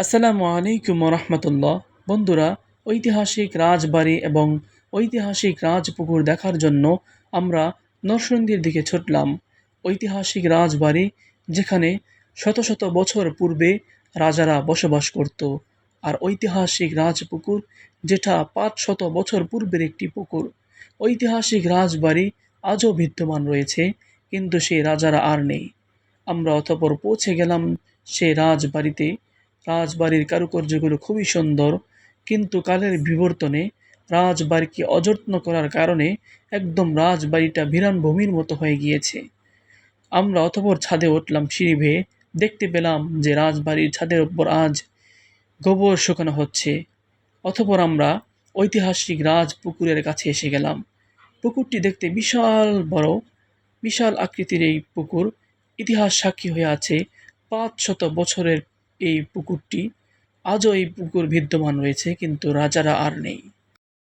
আসসালামু আলাইকুম রহমতুল্লাহ। বন্ধুরা, ঐতিহাসিক রাজবাড়ি এবং ঐতিহাসিক রাজপুকুর দেখার জন্য আমরা নরসিংদীর দিকে ছুটলাম। ঐতিহাসিক রাজবাড়ি, যেখানে শত শত বছর পূর্বে রাজারা বসবাস করত, আর ঐতিহাসিক রাজপুকুর, যেটা 500 বছর পূর্বের একটি পুকুর। ঐতিহাসিক রাজবাড়ি আজও বিদ্যমান রয়েছে, কিন্তু সেই রাজারা আর নেই। আমরা অতঃপর পৌঁছে গেলাম সেই রাজবাড়িতে। রাজবাড়ির কারুকার্যগুলো খুবই সুন্দর, কিন্তু কালের বিবর্তনে রাজবাড়িকে অযত্ন করার কারণে একদম রাজবাড়িটা বিরান ভূমির মতো হয়ে গিয়েছে। আমরা অতঃপর ছাদে উঠলাম সিঁড়ি বেয়ে। দেখতে পেলাম যে রাজবাড়ির ছাদের উপর আজ গোবর শুকানো হচ্ছে। অতঃপর আমরা ঐতিহাসিক রাজপুকুরের কাছে এসে গেলাম। পুকুরটি দেখতে বিশাল বড়, বিশাল আকৃতির এই পুকুর। ইতিহাস সাক্ষী হয়ে আছে 500 বছরের এই পুকুরটি। আজও এই পুকুর বিদ্যমান রয়েছে, কিন্তু রাজারা আর নেই।